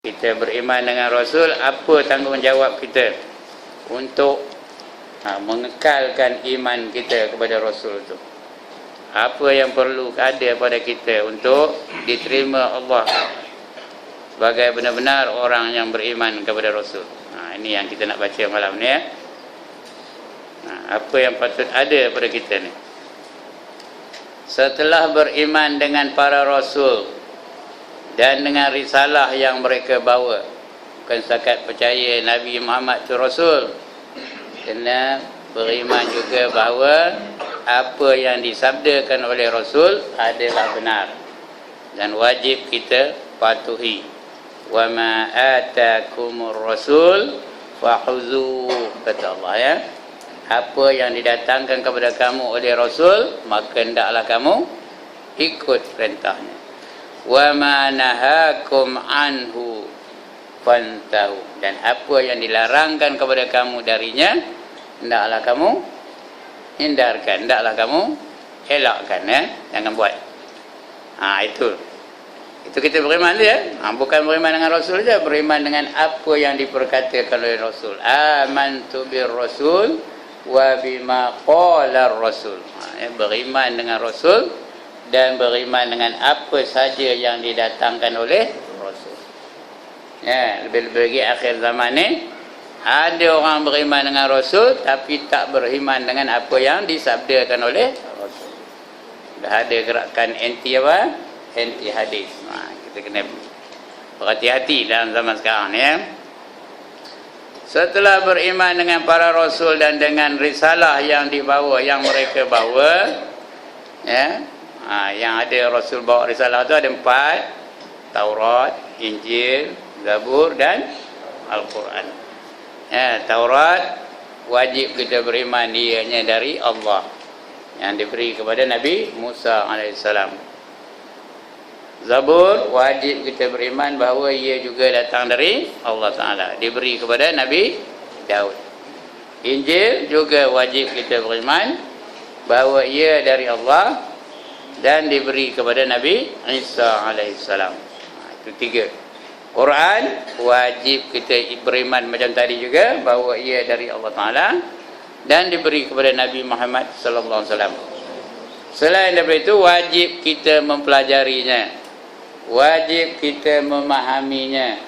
Kita beriman dengan Rasul, apa tanggungjawab kita untuk mengekalkan iman kita kepada Rasul itu? Apa yang perlu ada pada kita untuk diterima Allah sebagai benar-benar orang yang beriman kepada Rasul? Ini yang kita nak baca malam ni ya. Apa yang patut ada pada kita ni? Setelah beriman dengan para Rasul dan dengan risalah yang mereka bawa, bukan setakat percaya Nabi Muhammad itu Rasul, kena beriman juga bahawa apa yang disabdakan oleh Rasul adalah benar dan wajib kita patuhi. Wa ma atakumur rasul fakhuzuh, kata Allah ya. Apa yang didatangkan kepada kamu oleh Rasul, maka hendaklah kamu ikut perintahnya. Wa ma nahakum anhu fantahu, dan apa yang dilarangkan kepada kamu darinya, hendaklah kamu hindarkan, hendaklah kamu elakkan ya, jangan buat. Itu kita beriman dia, bukan beriman dengan Rasul saja, beriman dengan apa yang diperkatakan oleh Rasul. Amantu bir Rasul wa bima qala Rasul. Beriman dengan Rasul dan beriman dengan apa saja yang didatangkan oleh Rasul. Ya, lebih-lebih lagi akhir zaman ni ada orang beriman dengan Rasul tapi tak beriman dengan apa yang disabdakan oleh Rasul. Dah ada gerakan anti apa? Anti hadis. Kita kena berhati-hati dalam zaman sekarang ni ya. Setelah beriman dengan para Rasul dan dengan risalah yang dibawa, yang mereka bawa ya, yang ada Rasul bawa risalah tu ada 4: Taurat, Injil, Zabur dan Al-Quran. Ya, Taurat wajib kita beriman ianya dari Allah, yang diberi kepada Nabi Musa AS. Zabur wajib kita beriman bahawa ia juga datang dari Allah Ta'ala, diberi kepada Nabi Daud. Injil juga wajib kita beriman bahawa ia dari Allah dan diberi kepada Nabi Isa AS. Itu 3. Quran wajib kita beriman macam tadi juga bahawa ia dari Allah Ta'ala dan diberi kepada Nabi Muhammad sallallahu alaihi wasallam. Selain daripada itu, wajib kita mempelajarinya, wajib kita memahaminya,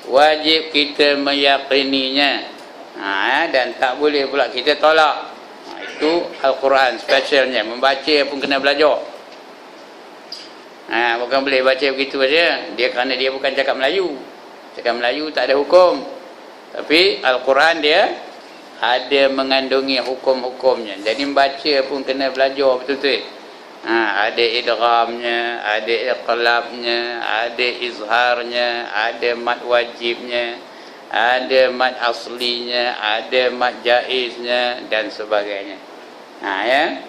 wajib kita meyakininya, dan tak boleh pula kita tolak. Itu Al-Quran spesialnya, membaca pun kena belajar. Bukan boleh baca begitu saja. Dia kerana dia bukan cakap Melayu. Cakap Melayu tak ada hukum. Tapi Al-Quran dia ada mengandungi hukum-hukumnya. Jadi membaca pun kena belajar betul-betul. Ada idghamnya, ada iqlabnya, ada izharnya, ada mad wajibnya, ada mad aslinya, ada mad jaiznya dan sebagainya. Ya.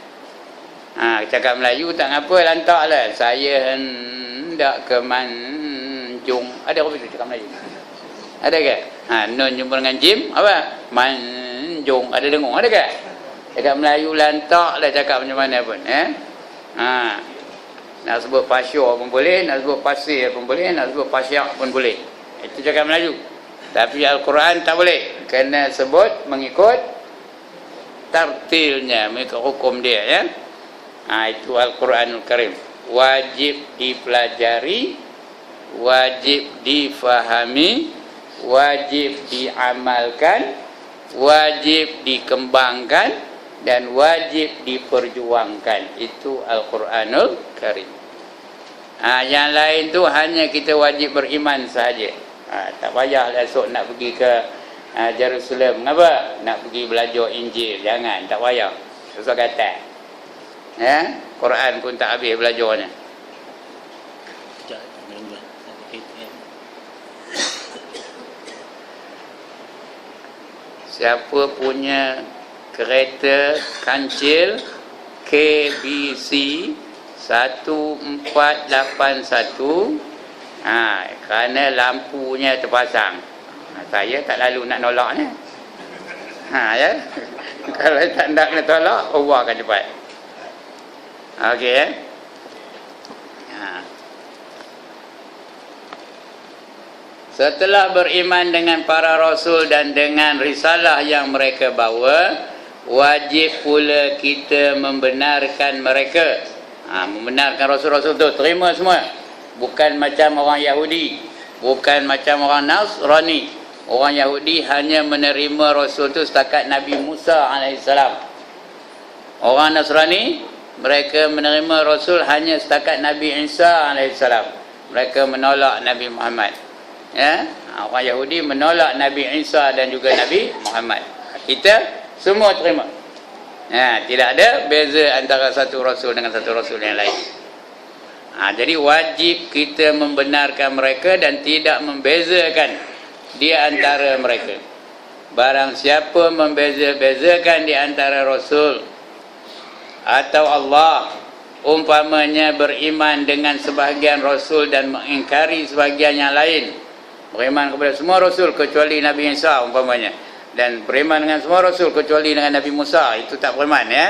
Cakap Melayu tak ngapa, lantaklah. Saya hendak ke Manjung. Ada apa itu cakap Melayu? Ada ke? Nun jumpa dengan jim apa? Manjung. Ada dengung, ada ke? Cakap Melayu lantaklah, cakap macam mana pun nak sebut pasyur pun boleh, nak sebut pasir pun boleh, nak sebut pasyak pun boleh. Itu cakap Melayu. Tapi Al-Quran tak boleh, kena sebut mengikut tartilnya, mengikut hukum dia ya. Itu Al-Quranul Karim. Wajib dipelajari, wajib difahami, wajib diamalkan, wajib dikembangkan, dan wajib diperjuangkan. Itu Al-Quranul Karim. Yang lain tu hanya kita wajib beriman sahaja. Tak payahlah esok nak pergi ke Jerusalem. Mengapa? Nak pergi belajar Injil. Jangan, tak payah. Susah kata. Ya, Quran pun tak habis belajarnya. Siapa punya kereta kancil KBC 1481, kerana lampunya terpasang. Saya tak lalu nak nolaknya. Ya. Kalau tak nak kena tolak, ubahkan cepat. Okey ya. Setelah beriman dengan para rasul dan dengan risalah yang mereka bawa, wajib pula kita membenarkan mereka. Membenarkan rasul-rasul tu, terima semua. Bukan macam orang Yahudi, bukan macam orang Nasrani. Orang Yahudi hanya menerima rasul tu setakat Nabi Musa AS. Orang Nasrani, mereka menerima rasul hanya setakat Nabi Isa AS. Mereka menolak Nabi Muhammad. Ya, orang Yahudi menolak Nabi Isa dan juga Nabi Muhammad. Kita semua terima. Ya, tidak ada beza antara satu rasul dengan satu rasul yang lain. Jadi wajib kita membenarkan mereka dan tidak membezakan di antara mereka. Barang siapa membeza-bezakan di antara rasul atau Allah, umpamanya beriman dengan sebahagian rasul dan mengingkari sebahagian yang lain, beriman kepada semua rasul kecuali Nabi Isa umpamanya, dan beriman dengan semua rasul kecuali dengan Nabi Musa, itu tak beriman, ya.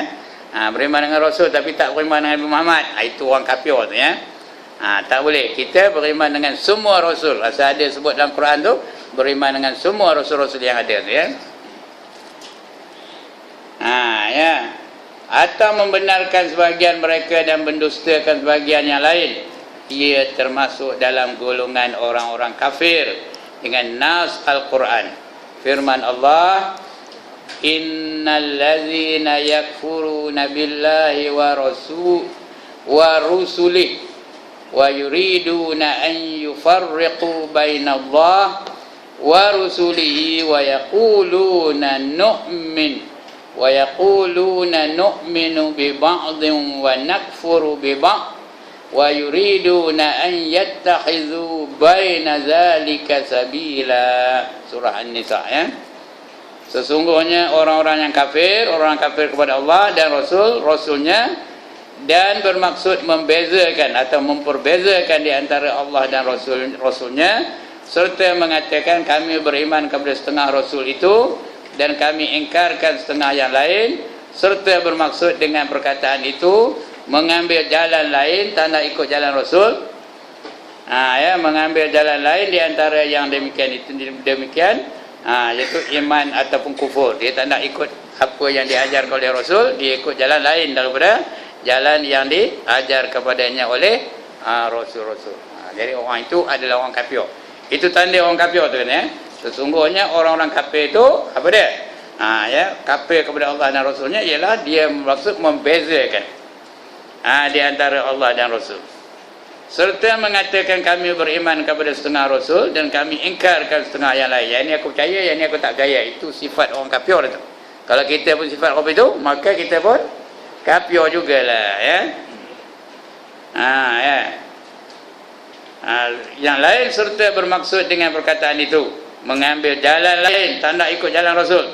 Beriman dengan rasul tapi tak beriman dengan Nabi Muhammad, itu orang kafir tu, ya. Tak boleh. Kita beriman dengan semua rasul. Asal ada sebut dalam Quran tu, beriman dengan semua rasul-rasul yang ada tu, ya. Ya. Atau membenarkan sebahagian mereka dan mendustakan sebahagian yang lain, ia termasuk dalam golongan orang-orang kafir dengan nas Al-Quran. Firman Allah, innal ladzina yakfuruna billahi wa rusulih wa yuriduna an yufarriqu bainallah wa rusulihi wa yaquluna nu'minu bi ba'dhin wa nakfuru bi ba'd wa yuriduna an yattakhidhu baina zalika sabila. Surah An-Nisa, ya. Sesungguhnya orang-orang yang kafir, orang kafir kepada Allah dan rasulnya, dan bermaksud membezakan atau memperbezakan di antara Allah dan rasulnya, serta mengatakan kami beriman kepada setengah rasul itu dan kami ingkarkan setengah yang lain, serta bermaksud dengan perkataan itu mengambil jalan lain, tak nak ikut jalan rasul. Mengambil jalan lain di antara yang demikian, iaitu iman ataupun kufur. Dia tak nak ikut apa yang diajar oleh rasul, dia ikut jalan lain daripada jalan yang diajar kepadanya oleh rasul-rasul. Jadi orang itu adalah orang kafir. Itu tanda orang kafir tu, kan, ya. Sesungguhnya orang-orang kafir itu apa dia? Kafir kepada Allah dan rasulnya ialah dia maksud membezakan di antara Allah dan rasul, serta mengatakan kami beriman kepada setengah rasul dan kami ingkarkan setengah yang lain. Yang ini aku percaya, yang ini aku tak percaya. Itu sifat orang kafir itu. Kalau kita pun sifat kafir itu, maka kita pun kafir jugalah, ya. Yang lain serta bermaksud dengan perkataan itu mengambil jalan lain, tak nak ikut jalan rasul.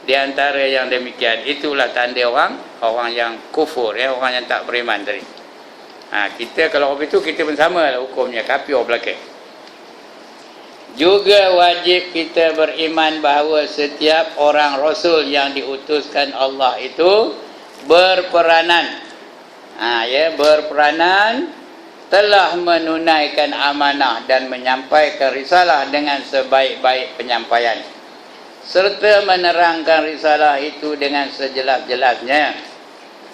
Di antara yang demikian, itulah tanda orang yang kufur, ya, orang yang tak beriman tadi. Kita kalau kafir itu, kita pun sama lah hukumnya, kafir belakang. Juga wajib kita beriman bahawa setiap orang rasul yang diutuskan Allah itu berperanan, berperanan telah menunaikan amanah dan menyampaikan risalah dengan sebaik-baik penyampaian, serta menerangkan risalah itu dengan sejelas-jelasnya.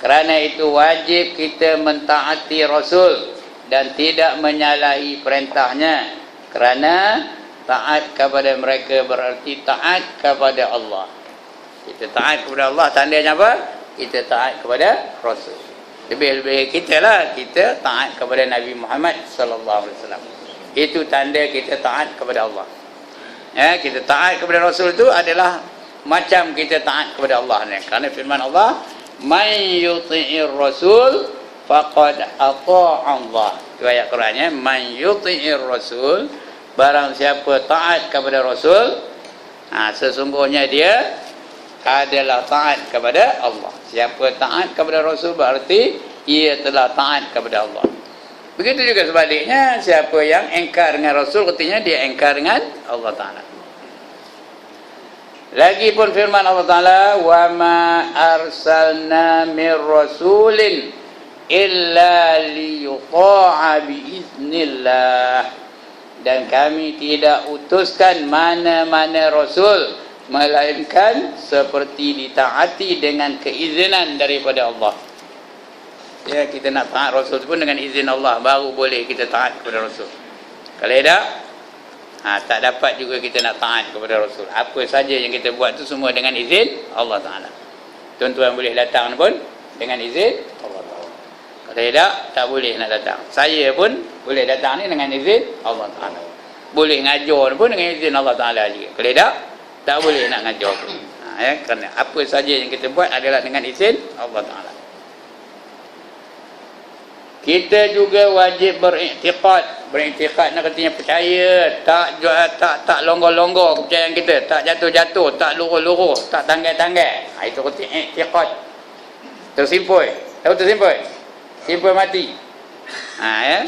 Kerana itu wajib kita mentaati rasul dan tidak menyalahi perintahnya, kerana taat kepada mereka berarti taat kepada Allah. Kita taat kepada Allah, tandanya apa? Kita taat kepada rasul. Lebih-lebih kita lah, kita taat kepada Nabi Muhammad sallallahu alaihi wasallam. Itu tanda kita taat kepada Allah. Kita taat kepada rasul itu adalah macam kita taat kepada Allah. Kerana firman Allah, man yuti'ir rasul faqad ata'a Allah. Itu ayat Qurannya, man yuti'ir rasul, barang siapa taat kepada rasul, sesungguhnya dia adalah taat kepada Allah. Siapa taat kepada rasul berarti ia telah taat kepada Allah. Begitu juga sebaliknya, siapa yang engkar dengan rasul, artinya dia engkar dengan Allah Ta'ala. Lagi pun firman Allah Ta'ala, wa ma arsalna min rasulin illa liyuta'a biiznillah. dan kami tidak utuskan mana-mana rasul melainkan seperti ditaati dengan keizinan daripada Allah. Ya, kita nak taat rasul pun dengan izin Allah baru boleh kita taat kepada rasul. Kalau tidak, tak dapat juga kita nak taat kepada rasul. Apa saja yang kita buat tu semua dengan izin Allah Taala. Tuan-tuan boleh datang pun dengan izin Allah Taala. Kalau tidak, tak boleh nak datang. Saya pun boleh datang ni dengan izin Allah Taala. Boleh ngajar pun dengan izin Allah Taala juga. Kalau tidak, tak boleh nak ngajar pun. Ya, kerana apa saja yang kita buat adalah dengan izin Allah Taala. Kita juga wajib beriktikad. Beriktikad nak katanya percaya, tak longgor-longgor kepercayaan kita, tak jatuh-jatuh, tak luruh-luruh, tak tanggai-tanggai. Itu kata iktikad. Tersimpul. Tahu tersimpul? Simpul mati. Ya.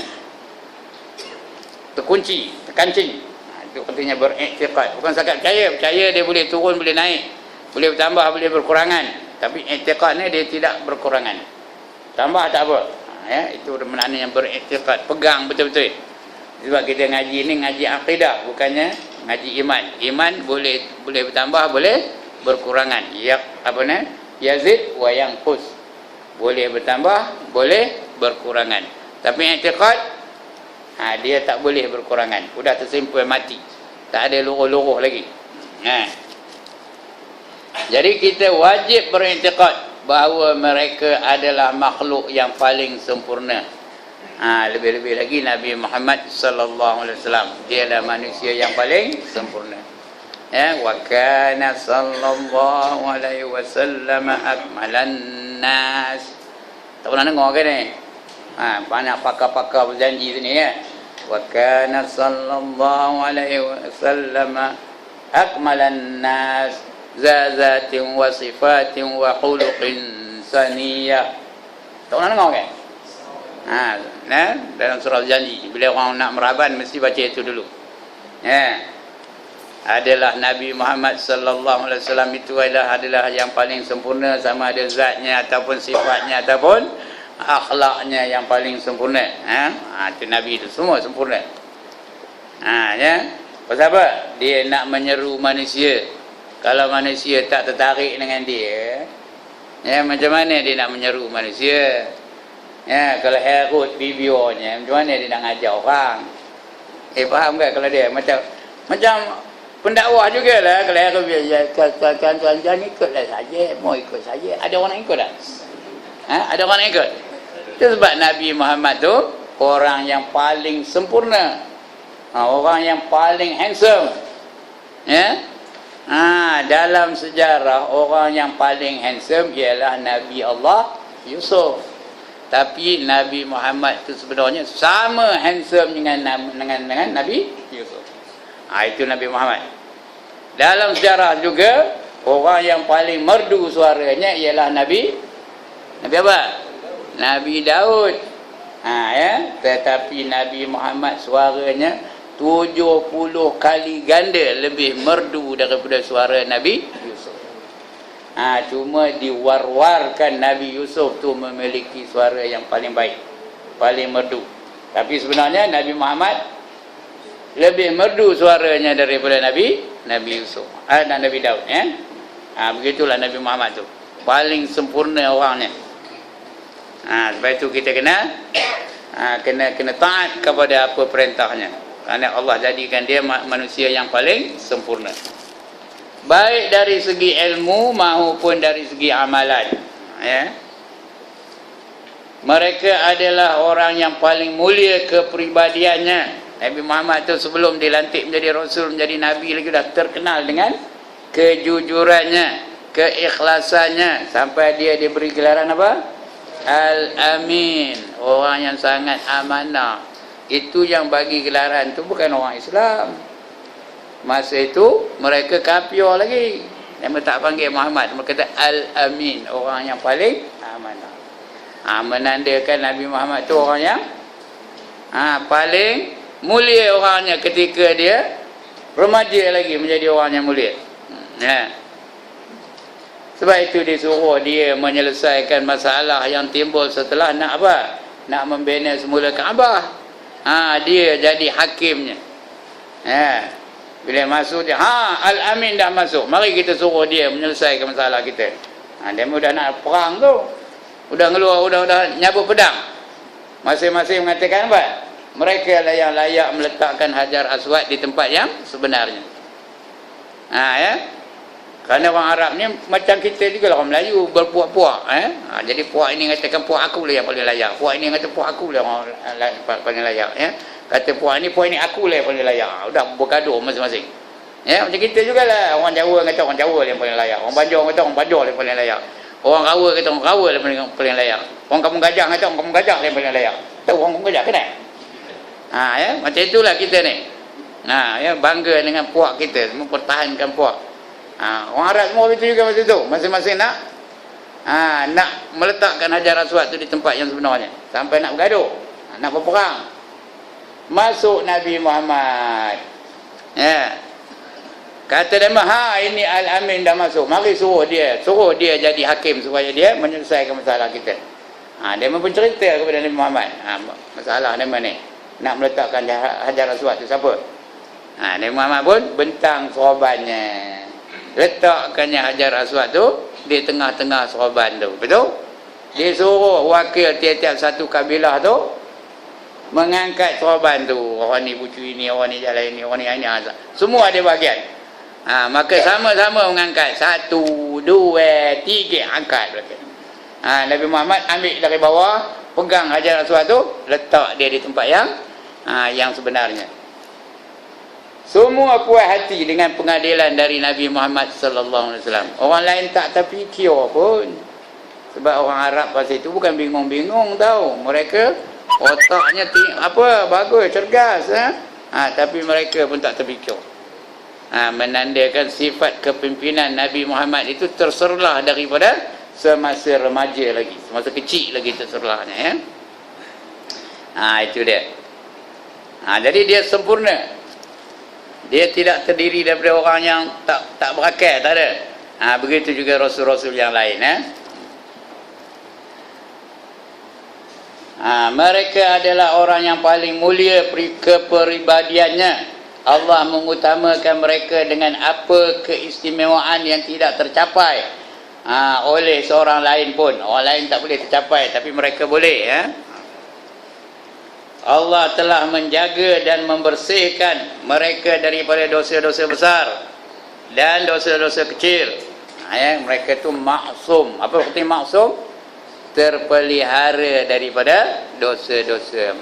Terkunci, terkancing. Itu katanya beriktikad. Bukan sahaja percaya. Percaya dia boleh turun, boleh naik. Boleh bertambah, boleh berkurangan. Tapi iktikad ni dia tidak berkurangan. Tambah tak apa. Ya, itu maknanya yang beriktikad, pegang betul-betul. Sebab kita ngaji ni ngaji akidah, bukannya ngaji iman. Iman boleh bertambah, boleh berkurangan. Ya, apa ni? Yazid wa yanqus. Boleh bertambah, boleh berkurangan. Tapi iktikad dia tak boleh berkurangan. Sudah tersimpul mati. Tak ada luruh-luruh lagi. Jadi kita wajib beriktikad bahawa mereka adalah makhluk yang paling sempurna. Lebih-lebih lagi Nabi Muhammad sallallahu alaihi wasallam, dia adalah manusia yang paling sempurna. Ya, wa kana sallallahu alaihi wasallam akmalan nas. Tak pernah dengar ke ni? Banyak pakar-pakar berjanji sini ya. Wa kana sallallahu alaihi wasallam akmalan nas zazatin wa sifatin wa khuluqin saniyah. Tak pernah dengar kan? Dalam surah Al-Janji, bila orang nak meraban mesti baca itu dulu. Adalah Nabi Muhammad sallallahu alaihi wasallam itu adalah yang paling sempurna, sama ada zatnya ataupun sifatnya ataupun akhlaknya yang paling sempurna. Itu Nabi itu semua sempurna. Ya. Pasal apa? Dia nak menyeru manusia. Kalau manusia tak tertarik dengan dia, ya, macam mana dia nak menyeru manusia? Ya, kalau Herod bibirnya, macam mana dia nak ngajar orang? Faham tak kalau dia macam pendakwah jugalah. Kalau Herod biar tuan-tuan ikutlah saja, mau ikut saja. Ada orang ikut tak? Ada orang ikut? Itu sebab Nabi Muhammad tu orang yang paling sempurna, orang yang paling handsome. Ya. Dalam sejarah orang yang paling handsome ialah Nabi Allah Yusuf. Tapi Nabi Muhammad itu sebenarnya sama handsome dengan Nabi Yusuf. Itu Nabi Muhammad. Dalam sejarah juga orang yang paling merdu suaranya ialah Nabi apa? Nabi Daud. Ya, tetapi Nabi Muhammad suaranya 70 kali ganda lebih merdu daripada suara Nabi Yusuf. Cuma diwar-warkan Nabi Yusuf tu memiliki suara yang paling baik, paling merdu. Tapi sebenarnya Nabi Muhammad lebih merdu suaranya daripada Nabi Yusuf dan Nabi Daud. Begitulah Nabi Muhammad tu paling sempurna orangnya. Sebab itu kita kena taat kepada apa perintahnya. Kerana Allah jadikan dia manusia yang paling sempurna, baik dari segi ilmu maupun dari segi amalan. Ya. Mereka adalah orang yang paling mulia kepribadiannya. Nabi Muhammad tu sebelum dilantik menjadi Rasul, menjadi Nabi lagi dah terkenal dengan kejujurannya, keikhlasannya, sampai dia diberi gelaran apa? Al-Amin, orang yang sangat amanah. Itu yang bagi gelaran tu bukan orang Islam. Masa itu mereka kafir lagi. Mereka tak panggil Muhammad, mereka kata Al-Amin, orang yang paling amanah. Menandakan Nabi Muhammad tu orang yang paling mulia orangnya ketika dia remaja lagi menjadi orang yang mulia. Sebab itu disuruh dia menyelesaikan masalah yang timbul setelah nak apa? Nak membina semula Kaabah. Dia jadi hakimnya. Bila masuk dia, Al-Amin dah masuk, mari kita suruh dia menyelesaikan masalah kita. Dia dah nak perang tu, udah ngeluar, udah nyabut pedang. Masing-masing mengatakan apa? Mereka lah yang layak meletakkan Hajar Aswad di tempat yang sebenarnya. Kerana orang Arab ni macam kita juga lah, orang Melayu berpuak-puak. Jadi puak ini katakan puak aku lah yang paling layak, puak ini kata puak aku lah yang paling layak. Kata puak ini aku lah yang paling layak. Udah bergaduh masing-masing. Macam kita jugalah, orang Jawa kata orang Jawa yang paling layak, orang Banjar kata orang Banjar yang paling layak, orang Rawa kata orang Rawa yang paling layak, orang Kampung Gajah kata orang Kampung Gajah yang paling layak. Tahu orang Kampung Gajah kenal? Macam itulah kita ni. Bangga dengan puak kita, semua pertahankan puak. Orang Arab semua itu juga macam tu, masing-masing nak meletakkan Hajar Aswad tu di tempat yang sebenarnya, sampai nak bergaduh, nak berperang. Masuk Nabi Muhammad, kata dia, ini Al-Amin dah masuk, mari suruh dia jadi hakim supaya dia menyelesaikan masalah kita. Dia mencerita kepada Nabi Muhammad, masalah dia ni, nak meletakkan Hajar Aswad tu siapa? Nabi Muhammad pun bentang sorbannya, letakkannya Hajar Aswad tu di tengah-tengah sorban tu, betul? Dia suruh wakil tiap-tiap satu kabilah tu mengangkat sorban tu. Orang ni bucu ini, orang ni jalan ini, orang ni semua ada bahagian. Maka sama-sama mengangkat, 1, 2, 3, angkat. Nabi Muhammad ambil dari bawah, pegang Hajar Aswad tu, letak dia di tempat yang sebenarnya. Semua puas hati dengan pengadilan dari Nabi Muhammad sallallahu alaihi wasallam. Orang lain tak terfikir pun. Sebab orang Arab pasal itu bukan bingung-bingung tahu. Mereka otaknya bagus, cergas, tapi mereka pun tak terfikir. Menandakan sifat kepimpinan Nabi Muhammad itu terserlah daripada semasa remaja lagi, semasa kecil lagi terserlahnya, itu dia. Jadi dia sempurna. Dia tidak terdiri daripada orang yang tak berakal, tak ada. Begitu juga rasul-rasul yang lain. Mereka adalah orang yang paling mulia kepribadiannya. Allah mengutamakan mereka dengan apa keistimewaan yang tidak tercapai oleh seorang lain pun. Orang lain tak boleh tercapai, tapi mereka boleh. Allah telah menjaga dan membersihkan mereka daripada dosa-dosa besar dan dosa-dosa kecil. Mereka tu maksum. Apa arti maksum? Terpelihara daripada dosa-dosa,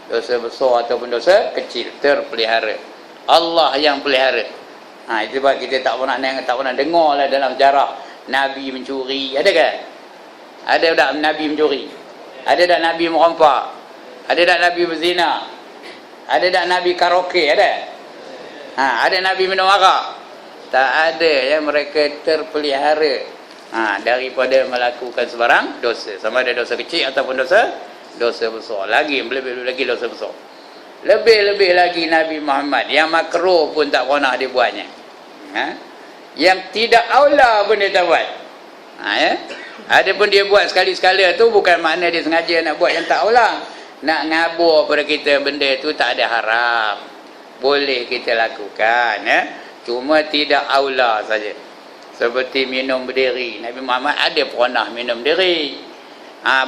dosa besar ataupun dosa kecil, terpelihara. Allah yang pelihara. Itu sebab kita tak pernah dengar lah dalam sejarah Nabi mencuri. Ada ke? Ada tak Nabi mencuri? Ada tak Nabi merompak? Ada tak Nabi berzina? Ada tak Nabi karaoke? Ada? Ada Nabi minum arak? Tak ada. Mereka terpelihara daripada melakukan sebarang dosa, sama ada dosa kecil ataupun dosa besar. Lebih lagi dosa besar. Lebih lagi Nabi Muhammad yang makruh pun tak pernah dia buatnya. Yang tidak aula pun dia tak buat. Ada pun dia buat sekali-sekala tu bukan makna dia sengaja nak buat yang tak aula. Nak ngabur pada kita benda tu tak ada haram, boleh kita lakukan, cuma tidak aula saja. Seperti minum berdiri, Nabi Muhammad ada pernah minum diri.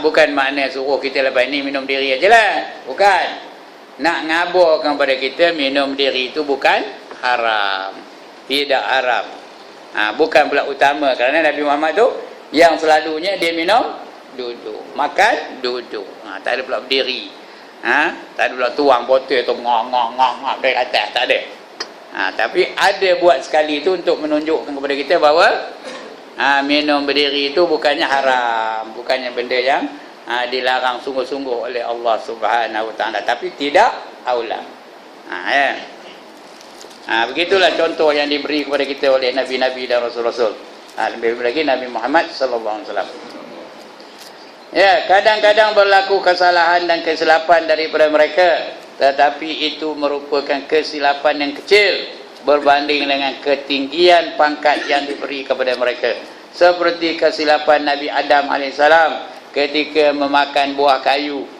Bukan makna suruh kita lepas ni minum diri ajalah, bukan. Nak ngaburkan pada kita minum diri itu bukan haram, tidak haram. Bukan pula utama, kerana Nabi Muhammad tu yang selalunya dia minum duduk, makan duduk. Tak ada pula berdiri. Tak ada pula tuang botol tu ngong dari atas, tak ada. Tapi ada buat sekali tu untuk menunjukkan kepada kita bahawa minum berdiri itu bukannya haram, bukannya benda yang dilarang sungguh-sungguh oleh Allah Subhanahu Wa Taala, tapi tidak aula. Begitulah contoh yang diberi kepada kita oleh nabi-nabi dan rasul-rasul. Lebih lagi Nabi Muhammad sallallahu alaihi wasallam. Kadang-kadang berlaku kesalahan dan kesilapan daripada mereka, tetapi itu merupakan kesilapan yang kecil berbanding dengan ketinggian pangkat yang diberi kepada mereka. Seperti kesilapan Nabi Adam AS ketika memakan buah kayu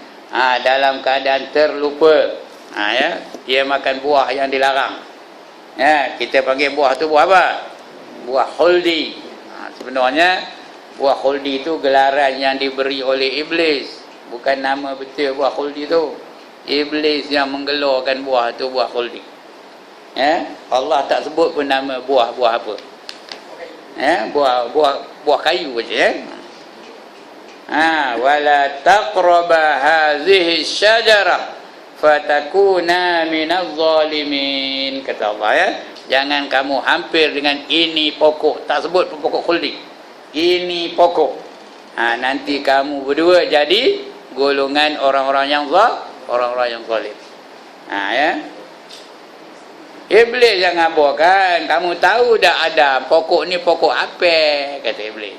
dalam keadaan terlupa. Ya, dia makan buah yang dilarang. Ya, kita panggil buah tu buah apa? Buah khuldi. Sebenarnya buah khuldi itu gelaran yang diberi oleh iblis, bukan nama betul buah khuldi tu. Iblis yang menggelorkan buah tu buah khuldi. Ya, Allah tak sebut pun nama buah-buah apa. Ya, buah kayu saja ya. Wala taqraba hazihi syajarah fatakuna minaz zalimin, kata Allah ya. Jangan kamu hampir dengan ini pokok, tak sebut pokok khuldi. Ini pokok. Nanti kamu berdua jadi golongan orang-orang yang zalim. Ya. Iblis yang ngaburkan, kamu tahu dah ada pokok ni pokok apa, kata iblis.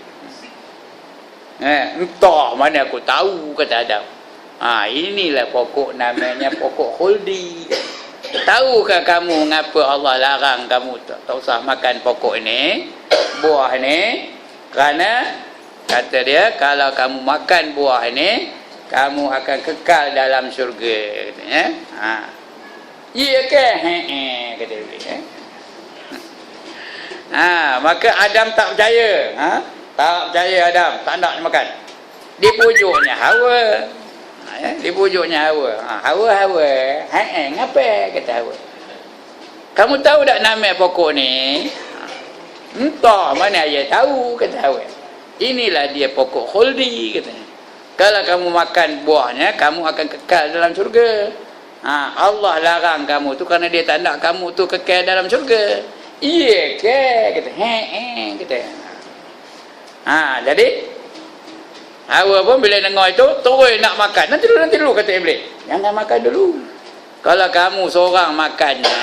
Entah mana aku tahu, kata Adam. Inilah pokok namanya pokok khuldi. Tahukah kamu mengapa Allah larang kamu tak usah makan pokok ini, buah ini? Kerana kata dia, kalau kamu makan buah ini, kamu akan kekal dalam syurga, katanya. Ya ke? Kata dia. Maka Adam tak percaya. Tak percaya Adam, tak nak makan. Dipujuknya Hawa. Dipujuknya Hawa. Hawa. Ngapa? Kata Hawa. Kamu tahu tak nama pokok ni? Entah, mana ayah tahu, kata Hawa. Inilah dia pokok khuldi, katanya. Kalau kamu makan buahnya, kamu akan kekal dalam syurga. Allah larang kamu tu kerana dia tak nak kamu tu kekal dalam syurga. Iya ke? Kata. Kata. Jadi Hawa pun bila dengar itu terus nak makan. Nanti dulu kata iblis. Jangan makan dulu. Kalau kamu seorang makannya,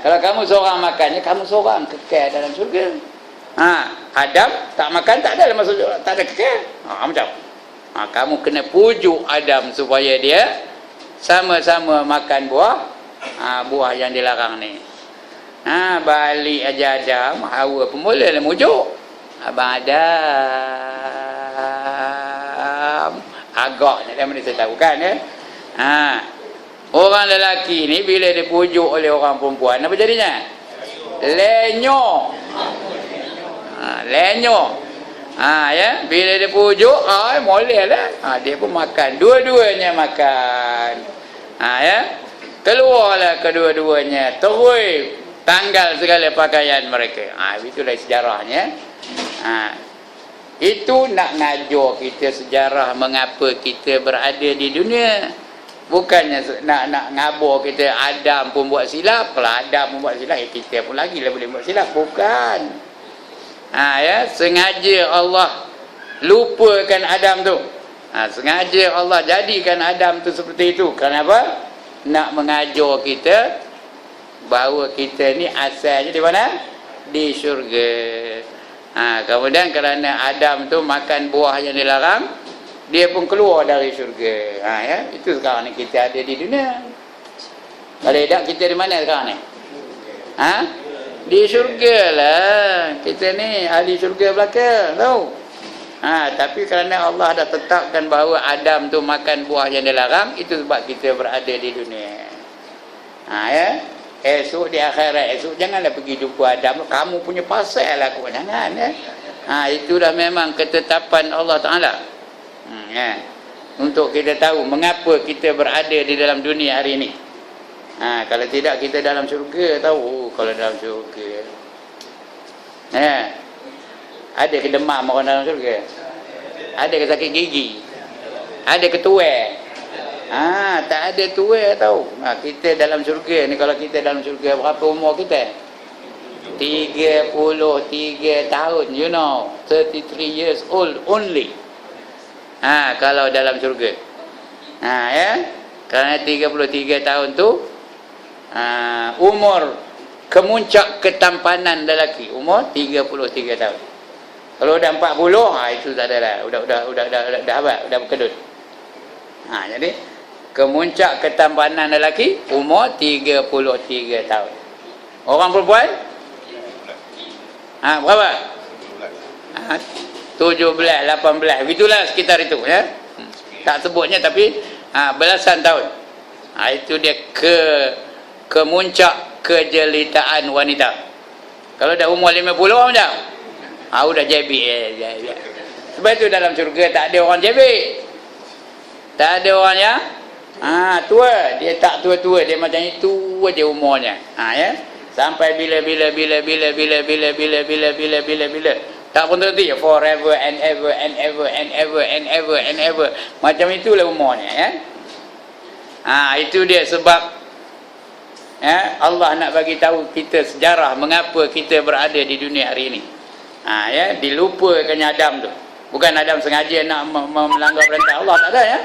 kalau kamu seorang makannya, kamu seorang kekal dalam syurga. Adam tak makan, tak ada masuk, tak ada kekal. Macam kamu kena pujuk Adam supaya dia sama-sama makan buah yang dilarang ni. Balik aja Adam, Hawa pun boleh lah mujuk. Abang Adam agaknya dia mana saya tahu kan ya. Orang lelaki ni bila dipujuk oleh orang perempuan, apa jadinya? Lenyo. Lenyo. Ya, bila dia pujuk, boleh lah. Dia pun makan, dua-duanya makan. Ya. Keluarlah kedua-duanya, terus tanggal segala pakaian mereka. Itulah sejarahnya. Itu nak ngajar kita sejarah mengapa kita berada di dunia. Bukannya nak ngabur kita Adam pun buat silap. Kalau Adam pun buat silap, kita pun lagi lah boleh buat silap. Bukan. Ya, sengaja Allah lupakan Adam tu. Sengaja Allah jadikan Adam tu seperti itu. Kenapa? Nak mengajar kita bahawa kita ni asalnya di mana? Di syurga. Kemudian kerana Adam tu makan buah yang dilarang, dia pun keluar dari syurga. Ya, itu sekarang ni kita ada di dunia. Kalau tidak, kita di mana sekarang ni? Di syurga lah. Kita ni ahli syurga belaka, tahu? Tapi kerana Allah dah tetapkan bahawa Adam tu makan buah yang dilarang, itu sebab kita berada di dunia. Ya. Esok di akhirat, esok janganlah pergi jumpa Adam, kamu punya pasal lah aku, jangan ya. Itu dah memang ketetapan Allah Ta'ala. Ya. Untuk kita tahu mengapa kita berada di dalam dunia hari ini. Kalau tidak kita dalam syurga, tahu kalau dalam syurga. Ya. Ada ke demam orang dalam syurga? Ada ke sakit gigi? Ada ke tuai? Tak ada tua tahu. Kita dalam syurga ni, kalau kita dalam syurga, berapa umur kita? 33 tahun, you know, 33 years old only. Kalau dalam syurga. Ya. Kerana 33 tahun tu umur kemuncak ketampanan lelaki, umur 33 tahun. Kalau dah 40, itu tak ada lah. Dah berkedut. Jadi kemuncak ketampanan lelaki umur 33 tahun. Orang perempuan? Berapa? 17, 18. Begitulah sekitar itu ya. Tak sebutnya tapi belasan tahun. Itu dia kemuncak kejelitaan wanita. Kalau dah umur 50 macam udah JB. Sebab itu dalam syurga tak ada orang JB. Tak ada orang yang tua. Dia tak tua-tua, dia macam itu aja umurnya. Ya. Sampai bila tak pun terhenti, forever and ever and ever and ever and ever and ever. Macam itulah umurnya, ya. Itu dia sebab Allah nak bagi tahu kita sejarah mengapa kita berada di dunia hari ini. Ya, dilupakannya Adam tu. Bukan Adam sengaja nak melanggar perintah Allah, tak ada, ya.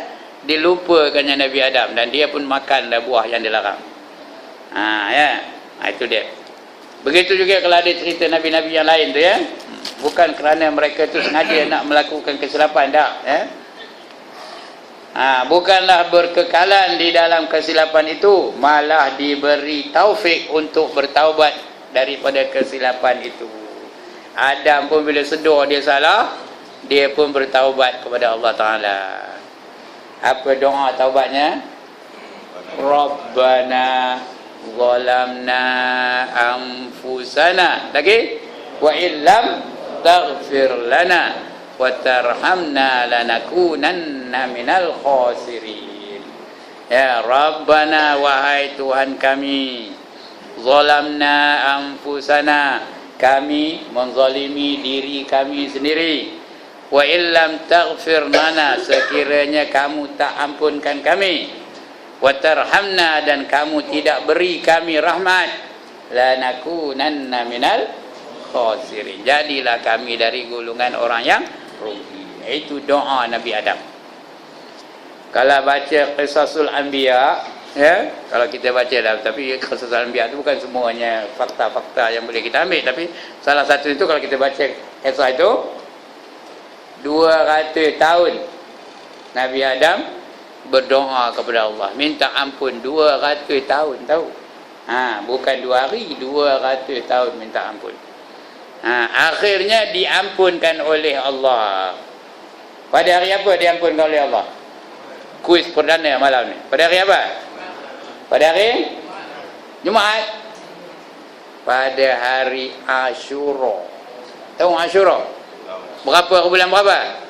Dilupakannya Nabi Adam dan dia pun makan buah yang dilarang. Ya. Itu dia. Begitu juga kalau ada cerita nabi-nabi yang lain tu, ya. Bukan kerana mereka tu sengaja nak melakukan kesilapan, tak, ya. Bukanlah berkekalan di dalam kesilapan itu, malah diberi taufik untuk bertaubat daripada kesilapan itu. Adam pun bila sedar dia salah, dia pun bertaubat kepada Allah Ta'ala. Apa doa taubatnya? Rabbana zalamna anfusana. Lagi? Wa illam taghfir lana wa tarhamna lanakunanna minal khasirin. Ya Rabbana, wahai Tuhan kami, zalamna anfusana, kami menzalimi diri kami sendiri. Wa illam taghfir lana, sekiranya kamu tak ampunkan kami, wa tarhamna, dan kamu tidak beri kami rahmat, lanakunanna minal khasirin, jadilah kami dari golongan orang yang rugi. Itu doa Nabi Adam. Kalau baca Qisasul Anbiya, ya, kalau kita baca dah, tapi Qisasul Anbiya itu bukan semuanya fakta-fakta yang boleh kita ambil, tapi salah satu itu kalau kita baca kisah itu 200 tahun Nabi Adam berdoa kepada Allah, minta ampun 200 tahun, tahu? Bukan 2 hari, 200 tahun minta ampun. Akhirnya diampunkan oleh Allah. Pada hari apa diampunkan oleh Allah? Kuis perdana malam ni. Pada hari apa? Pada hari Jumaat. Pada hari Ashura. Tahu Ashura? Berapa bulan berapa?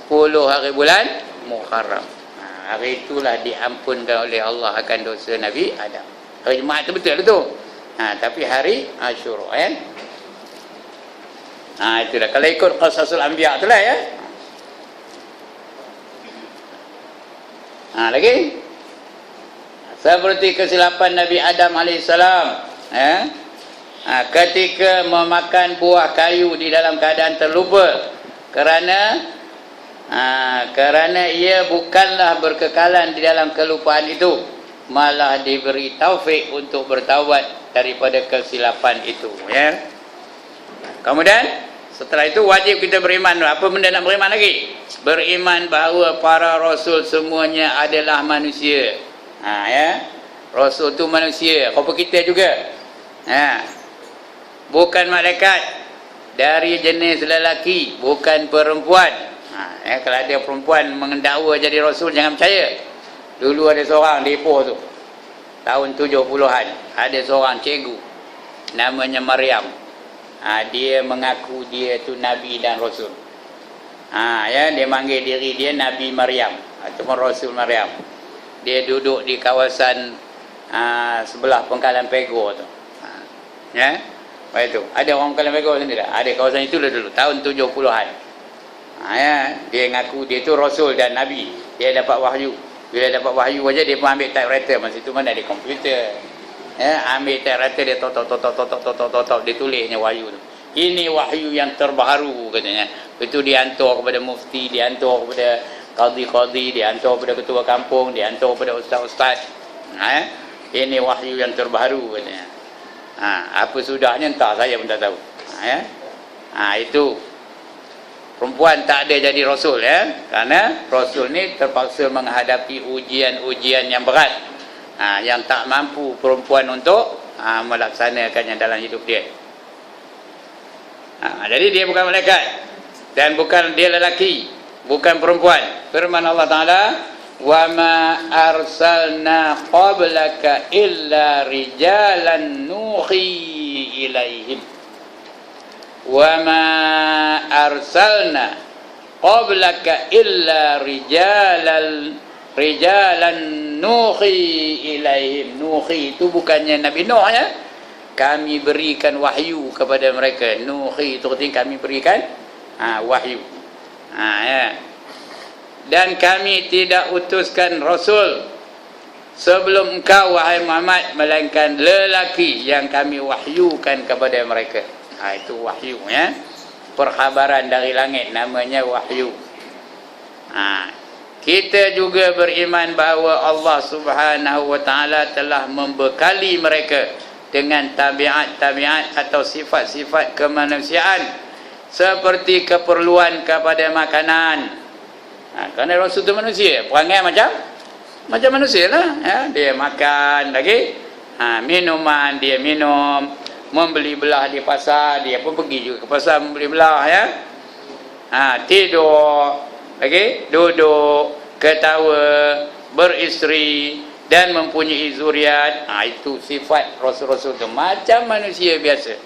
10 hari bulan Muharram. Hari itulah diampunkan oleh Allah akan dosa Nabi Adam. Hari Jumaat tu betul tu. Tapi hari Ashura, ya. Itulah kalau ikut Qasasul Anbiya itulah, ya. Lagi seperti kesilapan Nabi Adam alaihissalam, ya. Ketika memakan buah kayu di dalam keadaan terlupa kerana ia bukanlah berkekalan di dalam kelupaan itu, malah diberi taufik untuk bertaubat daripada kesilapan itu, ya. Kemudian setelah itu wajib kita beriman. Apa benda nak beriman lagi? Beriman bahawa para rasul semuanya adalah manusia. Ya. Rasul tu manusia, apa kita juga. Bukan malaikat, dari jenis lelaki, bukan perempuan. Kalau ada perempuan mendakwa jadi rasul, jangan percaya. Dulu ada seorang di Ipoh tu, tahun 70-an, ada seorang cikgu namanya Maryam. Dia mengaku dia tu Nabi dan Rasul. Ya, dia manggil diri dia Nabi Maryam ataupun Rasul Maryam. Dia duduk di kawasan sebelah Pengkalan Pego tu. Ya. Baik tu. Ada orang Pengkalan Pego sendiri tak? Ada kawasan itu dulu tahun 70-an. Ya, dia ngaku dia tu Rasul dan Nabi. Dia dapat wahyu. Bila dapat wahyu aja dia pun ambil typewriter, masa itu mana ada komputer. Ya, ambil typewriter dia tok dia tulisnya wahyu tu. Ini wahyu yang terbaru katanya. Itu dihantar kepada mufti, dihantar kepada qadhi-qadhi, dihantar kepada ketua kampung, dihantar kepada ustaz-ustaz. Ini wahyu yang terbaru katanya. Apa sudahnya entah, saya pun tak tahu. Ya. Itu perempuan tak ada jadi rasul, ya. Kerana rasul ni terpaksa menghadapi ujian-ujian yang berat. Yang tak mampu perempuan untuk melaksanakannya dalam hidup dia. Jadi dia bukan malaikat dan bukan dia lelaki, bukan perempuan. Firman Allah Ta'ala, wa ma arsalna qablaka illa rijalan nuhi ilaihim. Wa ma arsalna qablaka illa rijalan nuhi ilaihim. Nuhi itu bukannya Nabi Nuh ya. Kami berikan wahyu kepada mereka. Nuhi itu artinya kami berikan wahyu. Ya. Dan kami tidak utuskan Rasul sebelum engkau wahai Muhammad, melainkan lelaki yang kami wahyukan kepada mereka. Itu wahyu ya. Perkhabaran dari langit namanya wahyu. Kita juga beriman bahawa Allah Subhanahu wa taala telah membekali mereka dengan tabiat-tabiat atau sifat-sifat kemanusiaan seperti keperluan kepada makanan. Kerana Rasul itu manusia, perangai macam manusia lah ya. Dia makan lagi, minuman dia minum, membeli belah di pasar, dia pun pergi juga ke pasar membeli belah ya. Tidur lagi, duduk, ketawa, beristeri dan mempunyai zuriat. Itu sifat Rasul-Rasul itu macam manusia biasa.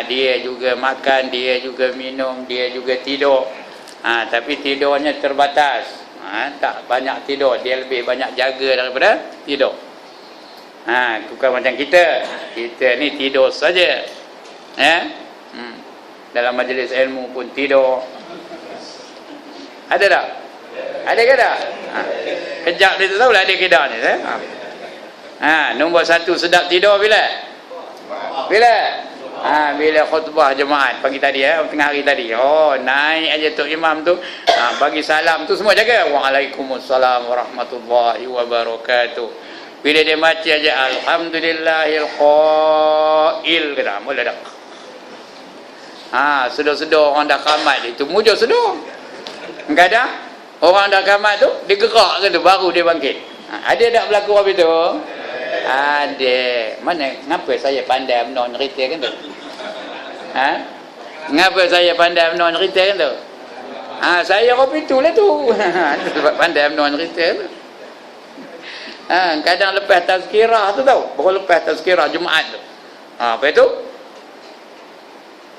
Dia juga makan, dia juga minum, dia juga tidur. Tapi tidurnya terbatas. Tak banyak tidur, dia lebih banyak jaga daripada tidur. Bukan macam kita. Kita ni tidur saja. Ya. Dalam majlis ilmu pun tidur. Ada tak? Ada ke tak? Kejap dia tahu lah ada kedah ni. Nombor 1 sedap tidur bila? Bila khutbah jemaat pagi tadi tengah hari tadi. Naik aja tu imam tu, bagi salam tu semua jaga. Waalaikumsalam warahmatullahi wabarakatuh. Bila dia baca aja alhamdulillahil qail, kata mula dah. Sedar-sedar orang dah kamat itu mujur sedar. Kadang orang dah kamat tu dia gerak ke tu baru dia bangkit. Ada tak berlaku apa itu? Ada. Mana ngapa saya pandai menon cerita kan tu? Ngapa saya pandai menon cerita kan tu? Saya kopi tu lah tu. Sebab pandai menon cerita tu. Kadang lepas tazkirah tu tahu, baru lepas tazkirah Jumaat tu. Apa itu?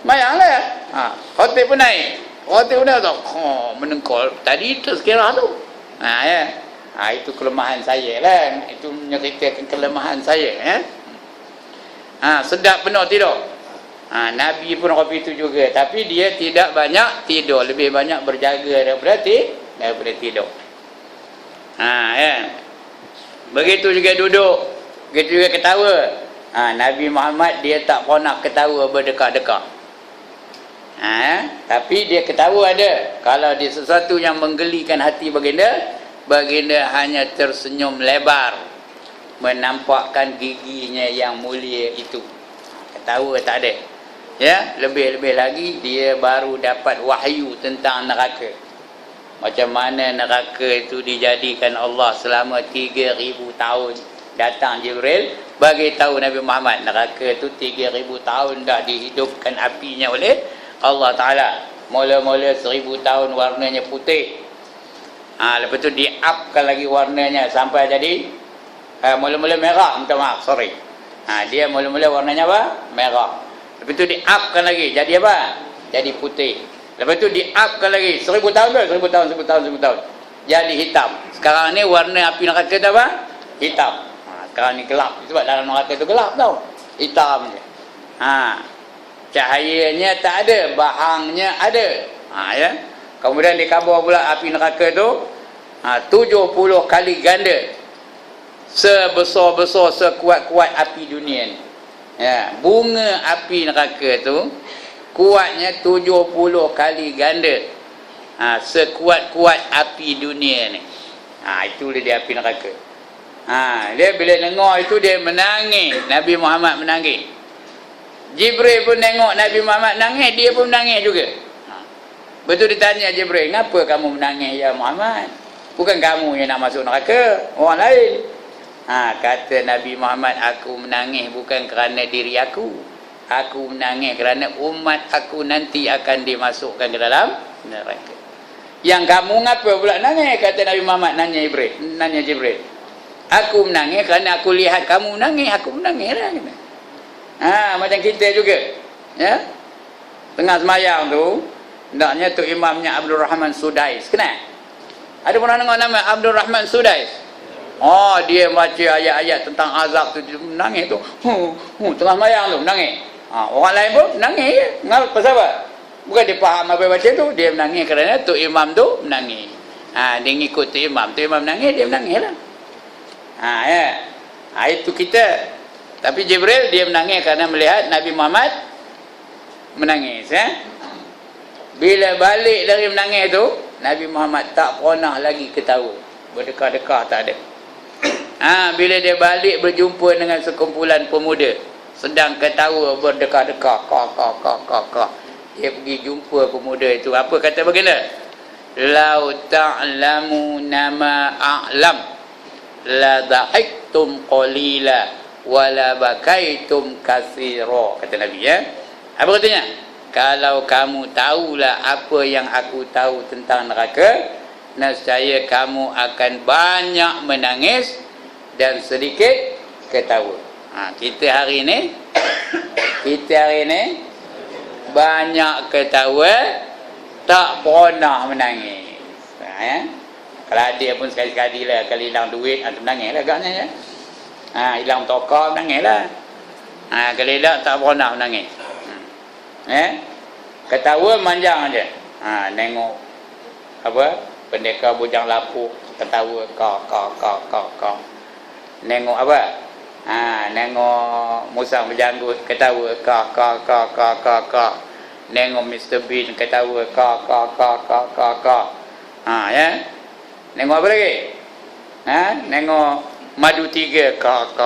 Mayanglah. Khotib pun naik. Khotib pun naik tu. Menengkol tadi tazkirah tu. Ya. Itu kelemahan saya lah. Itu menceritakan kelemahan saya ya. Sedap penuh tidur. Nabi pun kopi itu juga, tapi dia tidak banyak tidur, lebih banyak berjaga daripada tidur. Ya. Begitu juga duduk, begitu juga ketawa. Nabi Muhammad dia tak pernah ketawa berdekah-dekah. Tapi dia ketawa ada. Kalau dia sesuatu yang menggelikan hati baginda hanya tersenyum lebar, menampakkan giginya yang mulia itu. Ketawa tak ada. Ya, lebih-lebih lagi dia baru dapat wahyu tentang neraka. Macam mana neraka itu dijadikan Allah selama 3,000 tahun. Datang Jibril bagi tahu Nabi Muhammad neraka itu 3,000 tahun dah dihidupkan apinya oleh Allah Taala. Mula-mula 1,000 tahun warnanya putih. Lepas tu di-upkan lagi warnanya sampai jadi mula-mula merah, minta maaf, sorry. Dia mula-mula warnanya apa? Merah. Lepas tu di-upkan lagi jadi apa? Jadi putih. Lepas tu di-upkan lagi 1,000 tahun tu, 1,000 tahun. Jadi hitam. Sekarang ni warna api neraka tu apa? Hitam. Sekarang ni gelap. Sebab dalam neraka tu gelap tau. Hitam je. Cahayanya tak ada, bahangnya ada. Ya. Kemudian dikhabar pula api neraka tu 70 kali ganda sebesar-besar sekuat-kuat api dunia ni. Ya, bunga api neraka tu kuatnya 70 kali ganda sekuat-kuat api dunia ni. Itu dia api neraka. Dia bila dengar itu dia menangis. Nabi Muhammad menangis. Jibril pun tengok Nabi Muhammad nangis, dia pun menangis juga. Betul ditanya Jibril, "Kenapa kamu menangis ya Muhammad? Bukan kamu yang nak masuk neraka, orang lain." Kata Nabi Muhammad, "Aku menangis bukan kerana diri aku. Aku menangis kerana umat aku nanti akan dimasukkan ke dalam neraka." Yang kamu ngapa pula nangis? Kata Nabi Muhammad nanya Jibril. Aku menangis kerana aku lihat kamu menangis, aku menangis lah. Macam kita juga. Ya. Tengah semayang tu, hendaknya tu imamnya Abdul Rahman Sudais. Kenal? Ada pernah dengar nama Abdul Rahman Sudais? Dia baca ayat-ayat tentang azab tu, dia menangis tu. Tengah semayang tu menangis. Orang lain pun menangis je. Pasal apa? Bukan dia faham apa baca tu, dia menangis kerana tu imam tu menangis. Dia ngikut tu imam menangis, dia menangis lah. Ya. Itu kita. Tapi Jibril dia menangis kerana melihat Nabi Muhammad menangis. Bila balik dari menangis tu, Nabi Muhammad tak pernah lagi ketawa. Berdekah-dekah tak ada. Bila dia balik berjumpa dengan sekumpulan pemuda, sedang ketawa berdekah-dekah, kak. Dia pergi jumpa pemuda itu. Apa kata baginda? Lau ta'lamu nama a'lam la dhahiktum qalila wa la bakaitum katsira. Kata Nabi, ya. Apa katanya? Kalau kamu tahulah apa yang aku tahu tentang neraka, nescaya kamu akan banyak menangis dan sedikit ketawa. Kita hari ini banyak ketawa, tak pernah menangis. Kalau ada pun sekali-sekali lah, kalau hilang duit menangis lah agaknya, ya. Hilang tokar menangis lah. Kalau hilang tak pernah menangis. Ketawa manjang aja. Nengok apa, pendekar bujang lapuk ketawa kak. Nengok apa, nengok musang berjanggut ketawa kak. Nengok Mr. Bean ketawa kak. Ya. Nengok apa lagi? Nengok Madu 3 kak.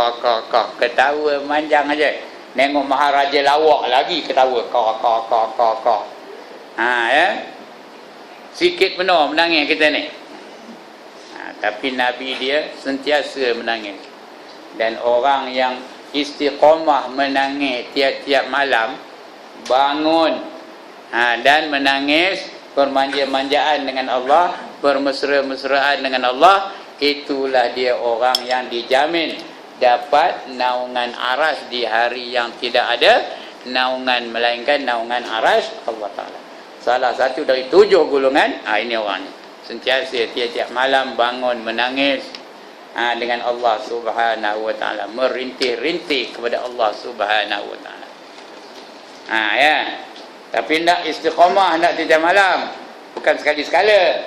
Ketawa manjang aja. Nengok Maharaja Lawak lagi ketawa kak. Ya. Sikit benar menangis kita ni. Tapi Nabi dia sentiasa menangis. Dan orang yang istiqamah menangis tiap-tiap malam, bangun dan menangis, bermanja-manjaan dengan Allah, bermesra-mesraan dengan Allah, itulah dia orang yang dijamin dapat naungan arasy di hari yang tidak ada naungan melainkan naungan arasy Allah Ta'ala. Salah satu dari 7 golongan, ini orangnya. Sentiasa tiap-tiap malam bangun menangis dengan Allah Subhanahu Wa Ta'ala, merintih-rintih kepada Allah Subhanahu Wa Ta'ala. Ya. Tapi nak istiqamah, nak tiap malam, bukan sekali-sekala.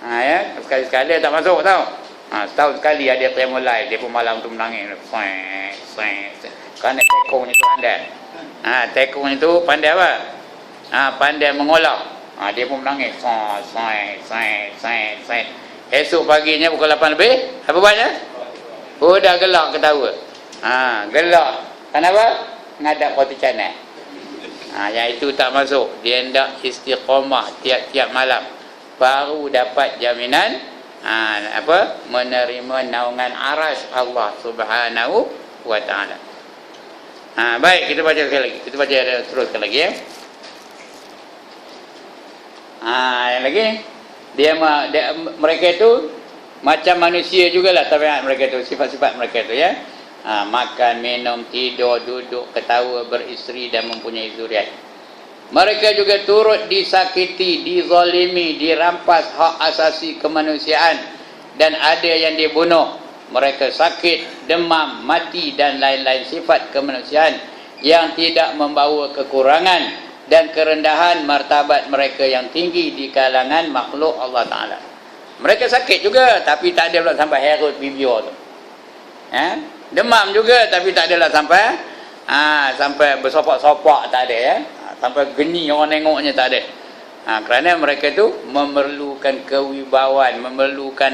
Ya, sekali-sekala tak masuk tau. Setahun sekali ada Qiyamul Lail, dia pun malam tu menangis. Kerana tekongnya tu pandai. Tekongnya tu pandai apa? Pandai mengolah. Dia pun menangis. Esok paginya pukul 8 lebih, apa buatnya? Dah gelak ketawa. Gelak. Kenapa? Ngadap roti canai. Yang itu tak masuk. Dia hendak istiqamah tiap-tiap malam, baru dapat jaminan menerima naungan arasy Allah Subhanahu Wa Ta'ala. Baik, kita baca sekali lagi. Kita baca teruskan lagi, ya. Yang lagi mereka itu macam manusia jugalah tabiat mereka itu, sifat-sifat mereka itu, ya. Makan, minum, tidur, duduk, ketawa, beristeri dan mempunyai zuriat. Mereka juga turut disakiti, dizalimi, dirampas hak asasi kemanusiaan, dan ada yang dibunuh. Mereka sakit, demam, mati dan lain-lain sifat kemanusiaan yang tidak membawa kekurangan dan kerendahan martabat mereka yang tinggi di kalangan makhluk Allah Ta'ala. Mereka sakit juga, tapi tak ada pula sampai herut bibir tu. Demam juga, tapi tak adalah sampai bersopak-sopak, tak ada, ya. Sampai geni orang tengoknya, tak ada. Kerana mereka tu memerlukan kewibawaan, memerlukan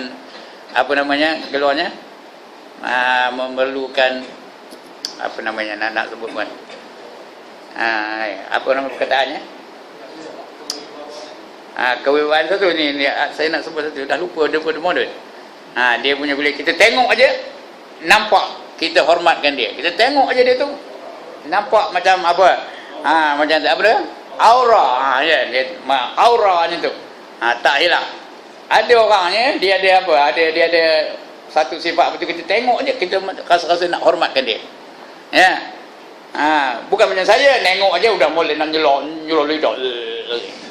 keluarnya, memerlukan nak sebut pun, apa nama perkataannya, kewibawaan satu ni, saya nak sebut satu, dah lupa dia modern. Dia punya, boleh kita tengok aja nampak, kita hormatkan dia. Kita tengok aja dia tu nampak macam apa, macam apa dia, aura, ya, dia aura ni tu. Tak hilang. Ada orangnya dia ada apa? Dia ada satu sifat betul, kita tengok je kita rasa nak hormatkan dia. Ya. Bukan macam saya nengok aja udah mulai nak nyelok lidah.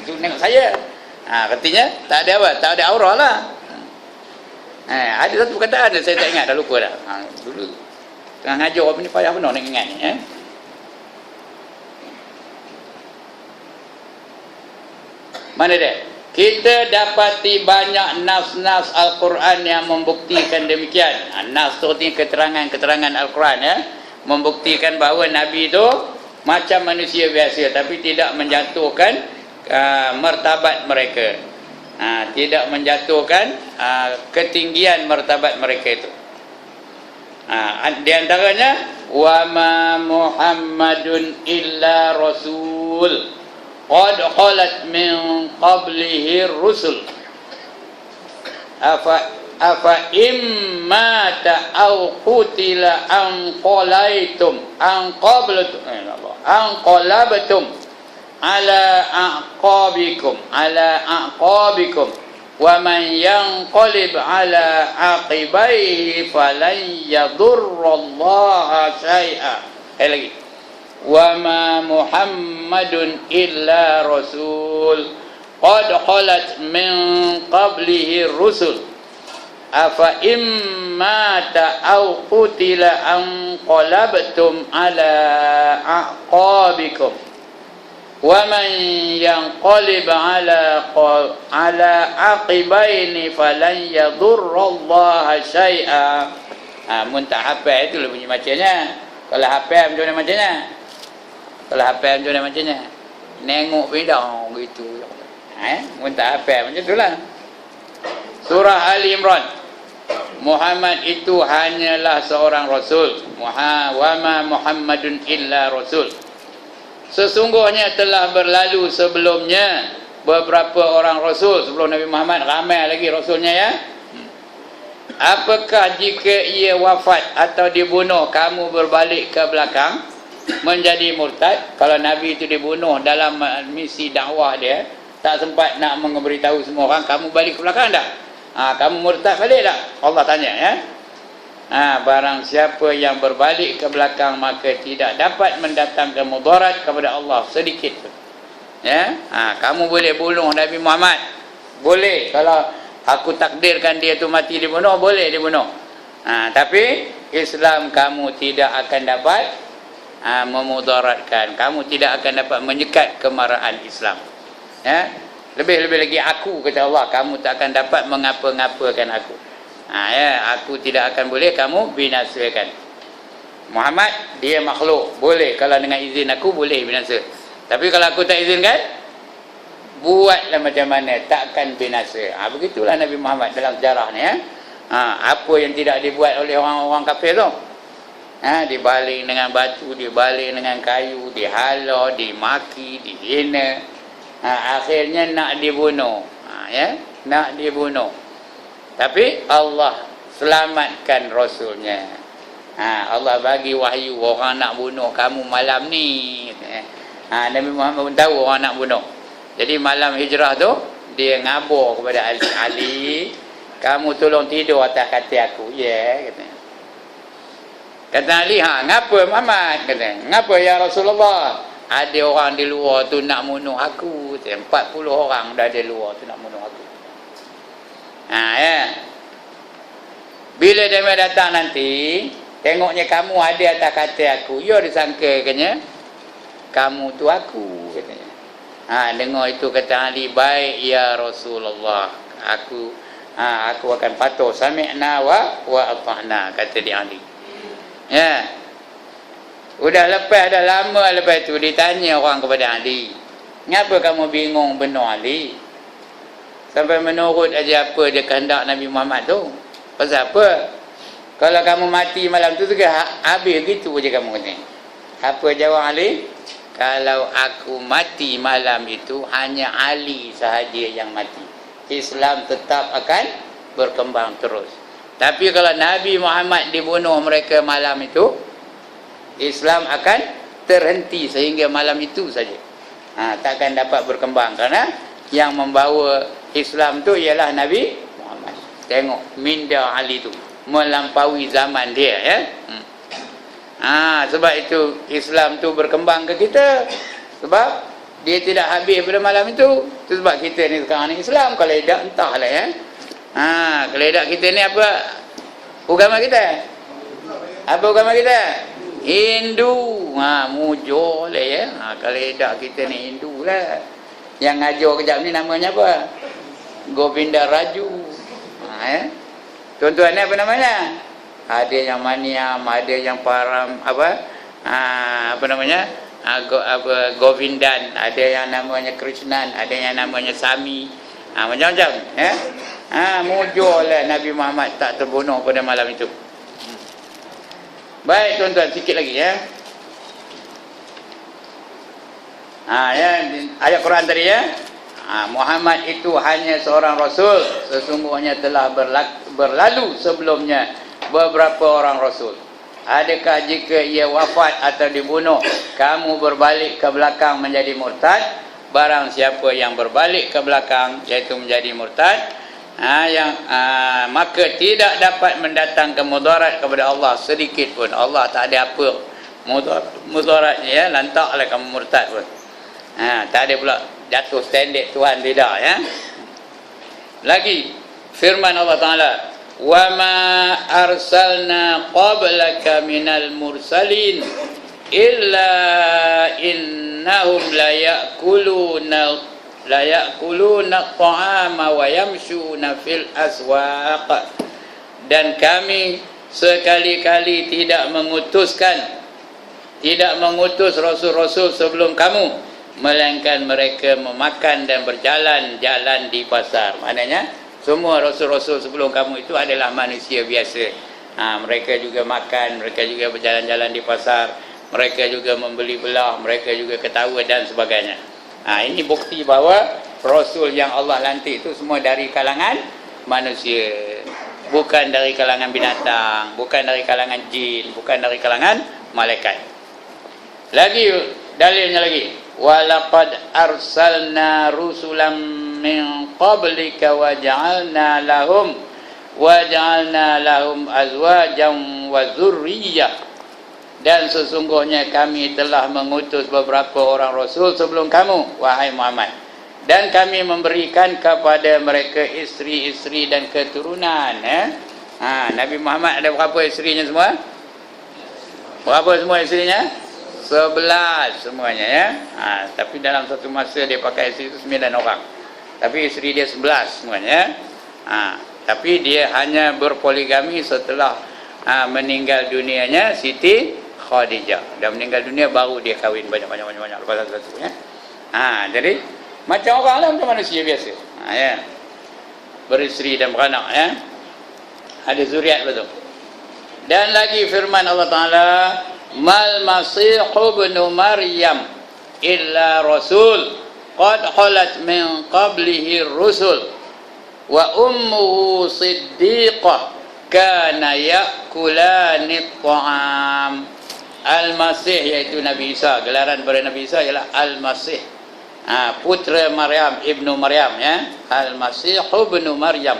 Itu nengok saya. Artinya tak ada apa? Tak ada aura lah. Ada satu perkataan saya tak ingat, dah lupa dah. Dulu tengah ngajar apa ni payah benar nak ingat ni. Mana dia? Kita dapati banyak nas-nas Al-Quran yang membuktikan demikian. Nas tu artinya keterangan-keterangan Al-Quran, membuktikan bahawa Nabi itu macam manusia biasa, tapi tidak menjatuhkan martabat mereka. Tidak menjatuhkan ketinggian martabat mereka itu. Di antaranya, wa ma Muhammadun illa rasul qad khalat min qablihi rusul afa imma ta'aw qutila anqalabtum ala aqabikum wa man yanqalib ala aqibaihi falan yadurrallaha syai'a. Lagi, wa ma Muhammadun illa rasul qad khalat min qablihi rusul afa imma ta'aw qutila anqalabtum ala aqabikum wa man yanqalib ala aqibaini falan yadurrallaha syai'a. Mun tak hafal itu lah bunyi macamnya. Kalau hafal macam mana macamnya? Kalau hafal macam mana macamnya? Nengok beda gitu. Mun tak hafal macam itulah. Surah Ali Imran. Muhammad itu hanyalah seorang rasul. Wa ma Muhammadun illa rasul. Sesungguhnya telah berlalu sebelumnya beberapa orang rasul sebelum Nabi Muhammad, ramai lagi rasulnya ya. Apakah jika ia wafat atau dibunuh kamu berbalik ke belakang menjadi murtad? Kalau Nabi itu dibunuh dalam misi dakwah dia, tak sempat nak memberitahu semua orang, kamu balik ke belakang tak? Kamu murtad balik tak? Allah tanya ya. Barang siapa yang berbalik ke belakang maka tidak dapat mendatangkan mudarat kepada Allah sedikit pun. Ya, kamu boleh bunuh Nabi Muhammad, boleh. Kalau aku takdirkan dia tu mati dibunuh, boleh dibunuh. Tapi Islam kamu tidak akan dapat memudaratkan, kamu tidak akan dapat menyekat kemarahan Islam. Ya, lebih-lebih lagi aku, kata Allah, kamu tak akan dapat mengapa-ngapakan aku. Aku tidak akan boleh kamu binasakan. Muhammad dia makhluk, boleh kalau dengan izin aku boleh binasa. Tapi kalau aku tak izinkan, buatlah macam mana, takkan binasa. Begitulah Nabi Muhammad dalam sejarah ni. Apa yang tidak dibuat oleh orang-orang kafir tu, dibaling dengan batu, dibaling dengan kayu, dihalau, dimaki, dihina, akhirnya nak dibunuh. Nak dibunuh. Tapi Allah selamatkan Rasulnya. Allah bagi wahyu, orang nak bunuh kamu malam ni. Nabi Muhammad pun tahu orang nak bunuh. Jadi malam hijrah tu, dia ngabur kepada Ali, kamu tolong tidur atas katil aku. Ya, kata. Kata Ali, ngapa Muhammad? Kata, ngapa ya Rasulullah? Ada orang di luar tu nak bunuh aku. 40 orang dah ada luar tu nak bunuh aku. Bila dia datang nanti, tengoknya kamu ada atas katil aku, dia disangkakannya kamu tu aku, katanya. Dengar itu kata Ali, baik ya Rasulullah, aku akan patuh, sami'na wa ata'na, kata dia Ali. Ya. Dah lama lepas itu ditanya orang kepada Ali, ngapa kamu bingung benar Ali? Sampai menurut aja apa dia kehendak Nabi Muhammad tu. Pasal apa? Kalau kamu mati malam tu juga habis gitu je kamu kata. Apa jawab Ali? Kalau aku mati malam itu, hanya Ali sahaja yang mati. Islam tetap akan berkembang terus. Tapi kalau Nabi Muhammad dibunuh mereka malam itu, Islam akan terhenti sehingga malam itu saja. Takkan dapat berkembang, kerana yang membawa Islam tu ialah Nabi Muhammad. Tengok minda Ali tu melampaui zaman dia, ya. Sebab itu Islam tu berkembang ke kita. Sebab dia tidak habis pada malam itu. Itu sebab kita ni sekarang ni Islam. Kalau tidak entahlah, ya. Kalau tidak kita ni apa agama kita? Apa agama kita? Hindu. Mujur lah, ya. Kalau tidak kita ni Hindu lah. Yang ngajar kejap ni namanya apa? Govinda Raju. Ya. Tuan-tuan ni apa namanya? Ada yang Maniam, ada yang Param, apa namanya? Govindan, ada yang namanya Krishnan, ada yang namanya Sami. Macam-macam, ya. Mujurlah Nabi Muhammad tak terbunuh pada malam itu. Baik tuan-tuan, sikit lagi, ya. Ya, ayat Quran tadi, ya. Muhammad itu hanya seorang rasul, sesungguhnya telah berlalu sebelumnya beberapa orang rasul. Adakah jika ia wafat atau dibunuh, kamu berbalik ke belakang menjadi murtad? Barang siapa yang berbalik ke belakang, iaitu menjadi murtad, maka tidak dapat mendatangkan mudarat kepada Allah sedikit pun. Allah tak ada apa mudaratnya, ya. Lantaklah kamu murtad pun. Tak ada pula jatuh standard Tuhan, tidak, ya. Lagi firman Allah Ta'ala, wa ma arsalna qablaka minal mursalin illa innahum la ya'kuluna ta'ama wa yamshuna fil aswaq. Dan kami sekali-kali tidak mengutus rasul-rasul sebelum kamu, melainkan mereka memakan dan berjalan-jalan di pasar. Maknanya semua rasul-rasul sebelum kamu itu adalah manusia biasa. Mereka juga makan, mereka juga berjalan-jalan di pasar, mereka juga membeli belah, mereka juga ketawa dan sebagainya. Ini bukti bahawa rasul yang Allah lantik itu semua dari kalangan manusia, bukan dari kalangan binatang, bukan dari kalangan jin, bukan dari kalangan malaikat. Lagi dalilnya lagi, walaqad arsalna rusulam min qablika wa ja'alna lahum azwajan wa dzurriyyah. Dan sesungguhnya kami telah mengutus beberapa orang rasul sebelum kamu, wahai Muhammad, dan kami memberikan kepada mereka isteri-isteri dan keturunan. Nabi Muhammad ada berapa isterinya semua? Berapa semua isterinya? 11 semuanya, ya. Tapi dalam satu masa dia pakai isteri itu 9 orang. Tapi isteri dia 11 semuanya. Tapi dia hanya berpoligami setelah meninggal dunianya Siti Khadijah. Dah meninggal dunia baru dia kahwin banyak lepas satu, ya. Jadi macam orang lah, macam manusia biasa. Ya. Beristeri dan beranak, ya. Ada zuriat betul. Dan lagi firman Allah Ta'ala, mal masihu ibnu Maryam illa rasul qad khalat min qablihi rusul wa ummuhu siddiqah kana ya'kulani ta'am. Al-Masih iaitu Nabi Isa, gelaran pada Nabi Isa ialah Al-Masih, putra Maryam, ibnu Maryam, ya. Al-Masih ibnu Maryam.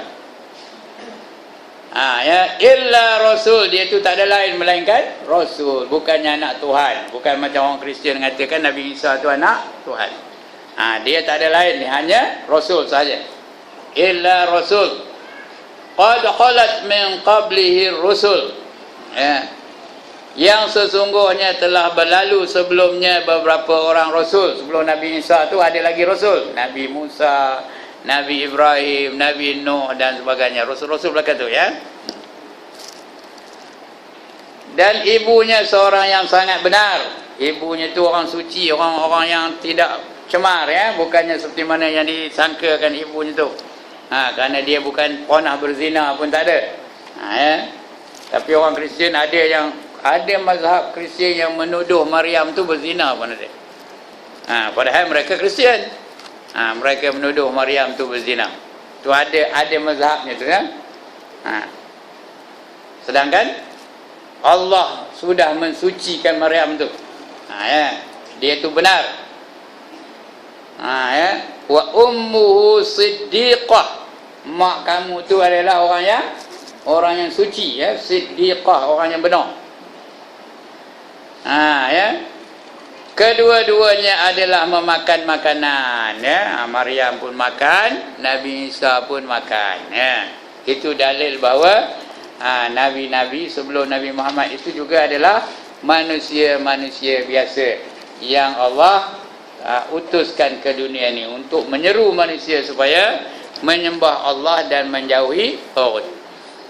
Ya, illa rasul, dia itu tak ada lain melainkan rasul, bukannya anak Tuhan. Bukan macam orang Kristian mengatakan Nabi Isa itu anak Tuhan. Dia tak ada lain, dia hanya rasul saja. Illa rasul qad khalat min qablihi rusul, ya. Yang sesungguhnya telah berlalu sebelumnya beberapa orang rasul. Sebelum Nabi Isa itu ada lagi rasul, Nabi Musa, Nabi Ibrahim, Nabi Nuh dan sebagainya, rasul-rasul belakang tu, ya. Dan ibunya seorang yang sangat benar. Ibunya tu orang suci, orang-orang yang tidak cemar, ya. Bukannya seperti mana yang disangkakan ibunya tu. Kerana dia bukan pernah berzina pun tak ada. Ya. Tapi orang Kristian ada mazhab Kristian yang menuduh Maryam tu berzina pun ada. Padahal mereka Kristian. Mereka menuduh Maryam tu berzina. Tu ada mazhabnya tu, kan. Sedangkan Allah sudah mensucikan Maryam tu. Ya, dia tu benar. Ya. Wa ummuhu siddiqah. Mak kamu tu adalah orang yang suci, ya, siddiqah, orang yang benar. Ya. Kedua-duanya adalah memakan makanan, ya. Maryam pun makan, Nabi Isa pun makan, ya. Itu dalil bahawa nabi-nabi sebelum Nabi Muhammad itu juga adalah manusia-manusia biasa yang Allah utuskan ke dunia ni untuk menyeru manusia supaya menyembah Allah dan menjauhi taghut.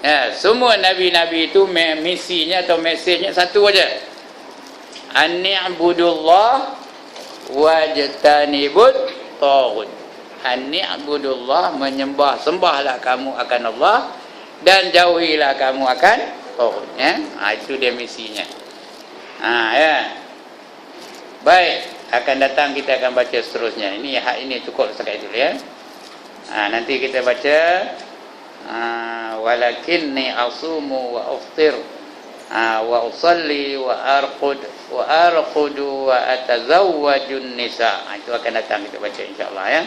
Ya, semua nabi-nabi itu misinya atau mesejnya satu aja. An-ni'budullah wajtanibut taghut. An-ni'budullah, sembahlah kamu akan Allah dan jauhilah kamu akan taghut, ya. Itu dia misinya. Ya. Baik, akan datang kita akan baca seterusnya. Ini cukup setakat itu, ya. Nanti kita baca walakinni asumu wa uftir wa usalli wa arqudu wa atazawwajun nisa. Itu akan datang kita baca insya-Allah, ya.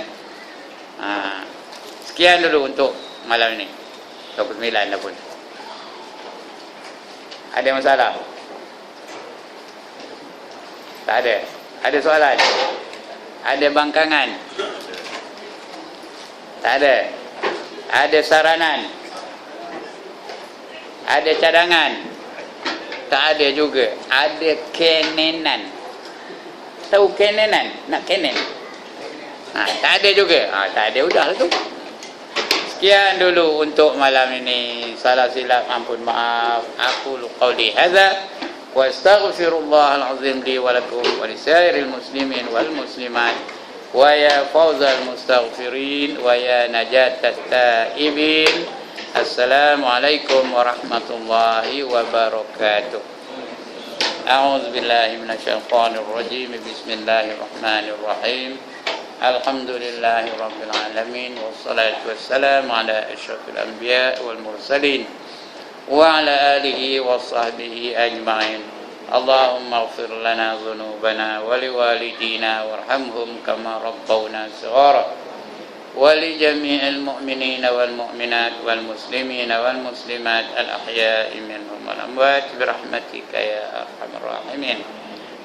Sekian dulu untuk malam ini. 29 dah pun. Ada masalah? Tak ada. Ada soalan? Ada bangkangan? Tak ada. Ada saranan? Ada cadangan? Tak ada juga. Ada kenenan. Tahu kenenan? Nak kenen? Tak ada juga. Tak ada, udahlah tu. Sekian dulu untuk malam ini. Salah silap ampun maaf. Aqulu qawli hadza wa astaghfirullahal azim li wa lakum wa lisairil muslimin wal muslimat wa ya fawzal mustaghfirin wa ya najatat taibin. Assalamualaikum warahmatullahi wabarakatuh. A'udzu billahi minasyaitonir rajim. Bismillahirrahmanirrahim. Alhamdulillahi rabbil alamin wassalatu wassalamu ala asyrafil anbiya wal mursalin wa ala alihi wa sahbihi ajma'in. Allahumma ighfir lana dhunubana wa liwalidina warhamhum kama rabbawna shighara wa li jami'il mu'minina wal mu'minat wal muslimina wal muslimat al ahya'i minhum wal amwat bi rahmatika ya arhamar rahimin.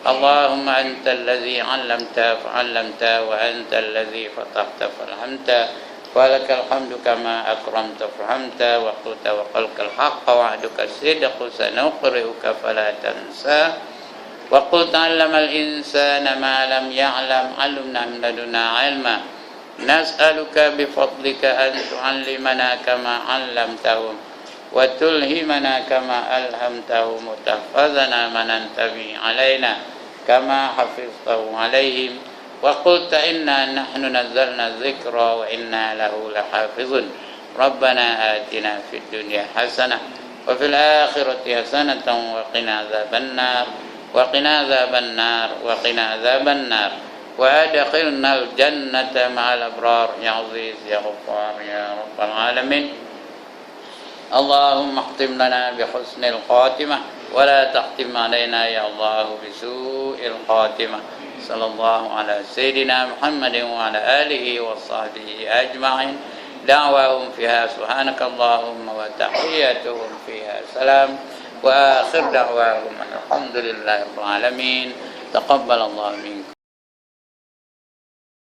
اللهم أنت الذي علمت فعلمت وأنت الذي فتحت فالهمت ولك الحمد كما أكرمت فهمت وقلت وقلك الحق وعدك الصدق سنقرئك فلا تنسى وقلت علم الإنسان ما لم يعلم علمنا من لدنا علما نسألك بفضلك أن تعلمنا كما علمتهم وتلهمنا كما ألهمتهم وتحفظنا من أنتبه علينا كما حفظته عليهم وقلت إنا نحن نزلنا الذكر وإنا له لحافظون ربنا آتنا في الدنيا حسنة وفي الآخرة حسنة وقنا عذاب النار وقنا عذاب النار وقنا عذاب النار وأدخلنا الجنة مع الأبرار يا عزيز يا غفار يا رب العالمين. اللهم اختم لنا بحسن الخاتمة ولا تختم علينا يا الله بسوء الخاتمة. صلى الله على سيدنا محمد وعلى آله وصحبه أجمعين. دعواهم فيها سبحانك اللهم وتحياتهم فيها سلام وآخر دعواهم الحمد لله رب العالمين. تقبل الله منكم.